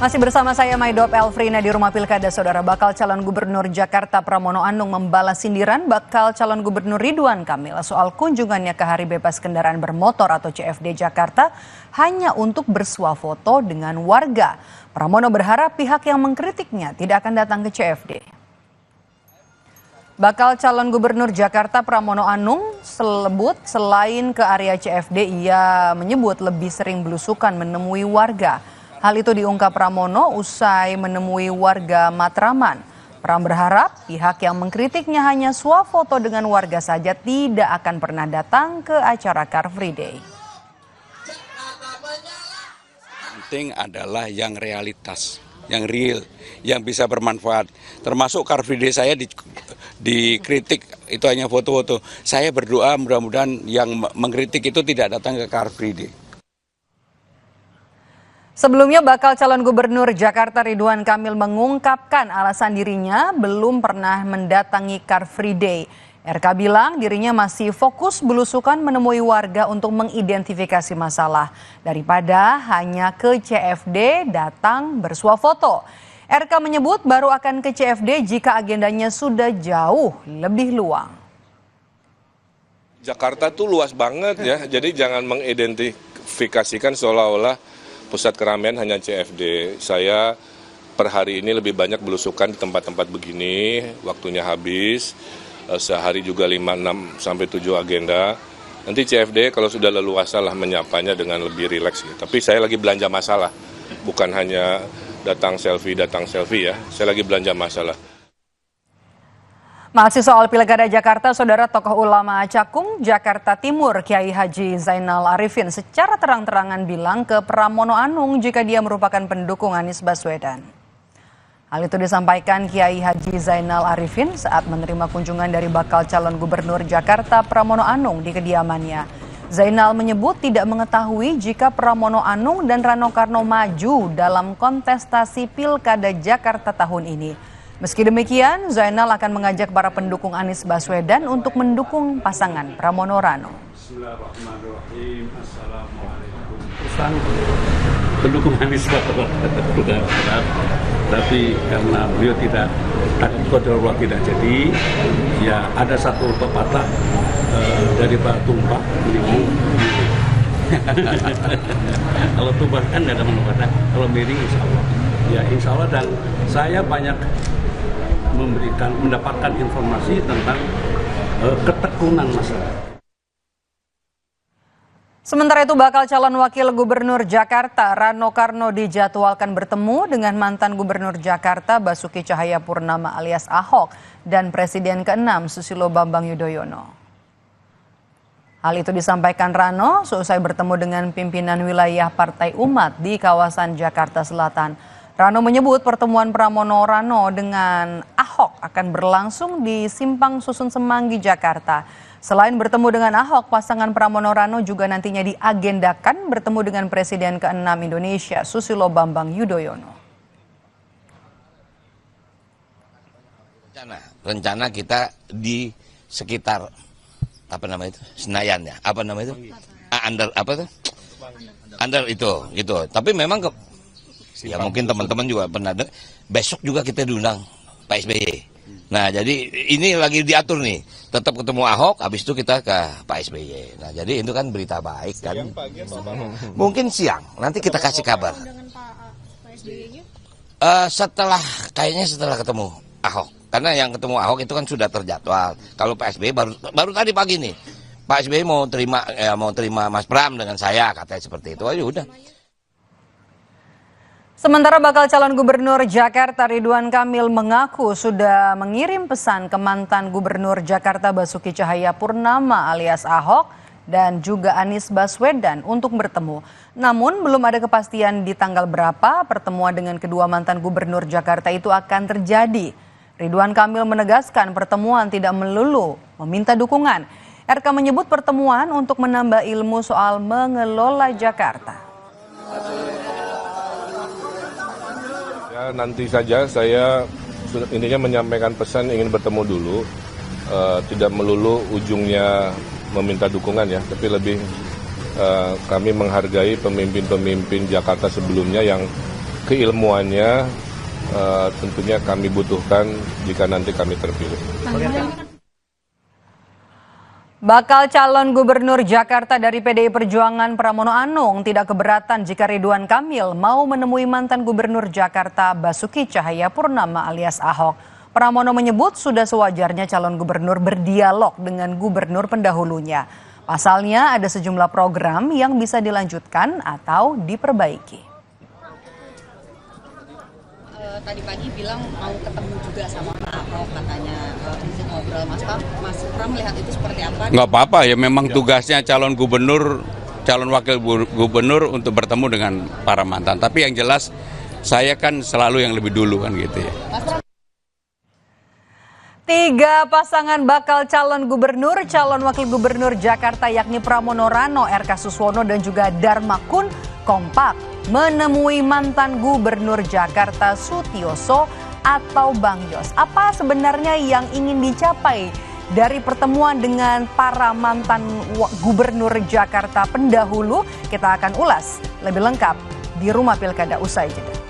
Masih bersama saya Maidop Elfrina di rumah pilkada. Saudara, bakal calon gubernur Jakarta Pramono Anung membalas sindiran bakal calon gubernur Ridwan Kamil soal kunjungannya ke Hari Bebas Kendaraan Bermotor atau CFD Jakarta hanya untuk bersuah foto dengan warga. Pramono berharap pihak yang mengkritiknya tidak akan datang ke CFD. Bakal calon gubernur Jakarta Pramono Anung selain ke area CFD, ia menyebut lebih sering belusukan menemui warga. Hal itu diungkap Pramono usai menemui warga Matraman. Pram berharap pihak yang mengkritiknya hanya swafoto dengan warga saja, tidak akan pernah datang ke acara Car Free Day. Penting adalah yang realitas, yang real, yang bisa bermanfaat. Termasuk Car Free Day saya dikritik itu hanya foto-foto. Saya berdoa mudah-mudahan yang mengkritik itu tidak datang ke Car Free Day. Sebelumnya bakal calon gubernur Jakarta Ridwan Kamil mengungkapkan alasan dirinya belum pernah mendatangi Car Free Day. RK bilang dirinya masih fokus belusukan menemui warga untuk mengidentifikasi masalah daripada hanya ke CFD datang bersuah foto. RK menyebut baru akan ke CFD jika agendanya sudah jauh lebih luang. Jakarta tuh luas banget ya, jadi jangan mengidentifikasikan seolah-olah pusat keramaian hanya CFD. Saya per hari ini lebih banyak belusukan di tempat-tempat begini, waktunya habis, sehari juga 5, 6, sampai 7 agenda. Nanti CFD kalau sudah leluasa lah menyapanya dengan lebih rileks. Ya. Tapi saya lagi belanja masalah, bukan hanya datang selfie ya, saya lagi belanja masalah. Masih soal Pilkada Jakarta, Saudara, tokoh ulama Cakung, Jakarta Timur, Kiai Haji Zainal Arifin secara terang-terangan bilang ke Pramono Anung jika dia merupakan pendukung Anies Baswedan. Hal itu disampaikan Kiai Haji Zainal Arifin saat menerima kunjungan dari bakal calon gubernur Jakarta Pramono Anung di kediamannya. Zainal menyebut tidak mengetahui jika Pramono Anung dan Rano Karno maju dalam kontestasi Pilkada Jakarta tahun ini. Meski demikian, Zainal akan mengajak para pendukung Anies Baswedan untuk mendukung pasangan Pramono Rano. Bismillahirrahmanirrahim. Assalamualaikum. Pesan pendukung Anies Baswedan bukan berat, tapi karena beliau tidak takut kodarullah tidak jadi, ya ada satu pepatah dari Pak Tumpah miring. Kalau tumpah kan ada pepatah, kalau miring insya Allah. Ya insya Allah, dan saya banyak mendapatkan informasi tentang ketekunan masyarakat. Sementara itu, bakal calon wakil gubernur Jakarta Rano Karno dijadwalkan bertemu dengan mantan gubernur Jakarta Basuki Cahayapurnama alias Ahok dan Presiden ke-6 Susilo Bambang Yudhoyono. Hal itu disampaikan Rano seusai bertemu dengan pimpinan wilayah Partai Umat di kawasan Jakarta Selatan. Rano menyebut pertemuan Pramono Rano dengan Ahok akan berlangsung di Simpang Susun Semanggi, Jakarta. Selain bertemu dengan Ahok, pasangan Pramono Rano juga nantinya diagendakan bertemu dengan Presiden ke-6 Indonesia, Susilo Bambang Yudhoyono. Rencana kita di sekitar Senayan ya, Under itu gitu. Tapi memang ya mungkin teman-teman juga pernah besok juga kita diundang Pak SBY. Nah jadi ini lagi diatur nih, tetap ketemu Ahok, habis itu kita ke Pak SBY. Nah jadi itu kan berita baik kan. Mungkin siang, nanti kita kasih kabar. Kayaknya setelah ketemu Ahok, karena yang ketemu Ahok itu kan sudah terjadwal. Kalau Pak SBY baru tadi pagi nih, Pak SBY mau terima Mas Pram dengan saya, katanya seperti itu. Ayo udah. Sementara bakal calon gubernur Jakarta Ridwan Kamil mengaku sudah mengirim pesan ke mantan gubernur Jakarta Basuki Cahayapurnama alias Ahok dan juga Anies Baswedan untuk bertemu. Namun belum ada kepastian di tanggal berapa pertemuan dengan kedua mantan gubernur Jakarta itu akan terjadi. Ridwan Kamil menegaskan pertemuan tidak melulu meminta dukungan. RK menyebut pertemuan untuk menambah ilmu soal mengelola Jakarta. Nanti saja saya intinya menyampaikan pesan ingin bertemu dulu, tidak melulu ujungnya meminta dukungan ya, tapi lebih kami menghargai pemimpin-pemimpin Jakarta sebelumnya yang keilmuannya tentunya kami butuhkan jika nanti kami terpilih. Bakal calon gubernur Jakarta dari PDI Perjuangan Pramono Anung tidak keberatan jika Ridwan Kamil mau menemui mantan gubernur Jakarta Basuki Cahayapurnama alias Ahok. Pramono menyebut sudah sewajarnya calon gubernur berdialog dengan gubernur pendahulunya. Pasalnya ada sejumlah program yang bisa dilanjutkan atau diperbaiki. Tadi pagi bilang mau ketemu juga sama Pak Ahok katanya izin ngobrol. Mas Pram melihat itu seperti apa? Nggak apa-apa ya, memang tugasnya calon gubernur, calon wakil gubernur untuk bertemu dengan para mantan. Tapi yang jelas saya kan selalu yang lebih dulu kan gitu ya. Tiga pasangan bakal calon gubernur, calon wakil gubernur Jakarta yakni Pramono Rano, RK Suswono dan juga Dharma Kun kompak menemui mantan gubernur Jakarta Sutioso atau Bang Yos. Apa sebenarnya yang ingin dicapai dari pertemuan dengan para mantan gubernur Jakarta pendahulu? Kita akan ulas lebih lengkap di Rumah Pilkada usai jeda.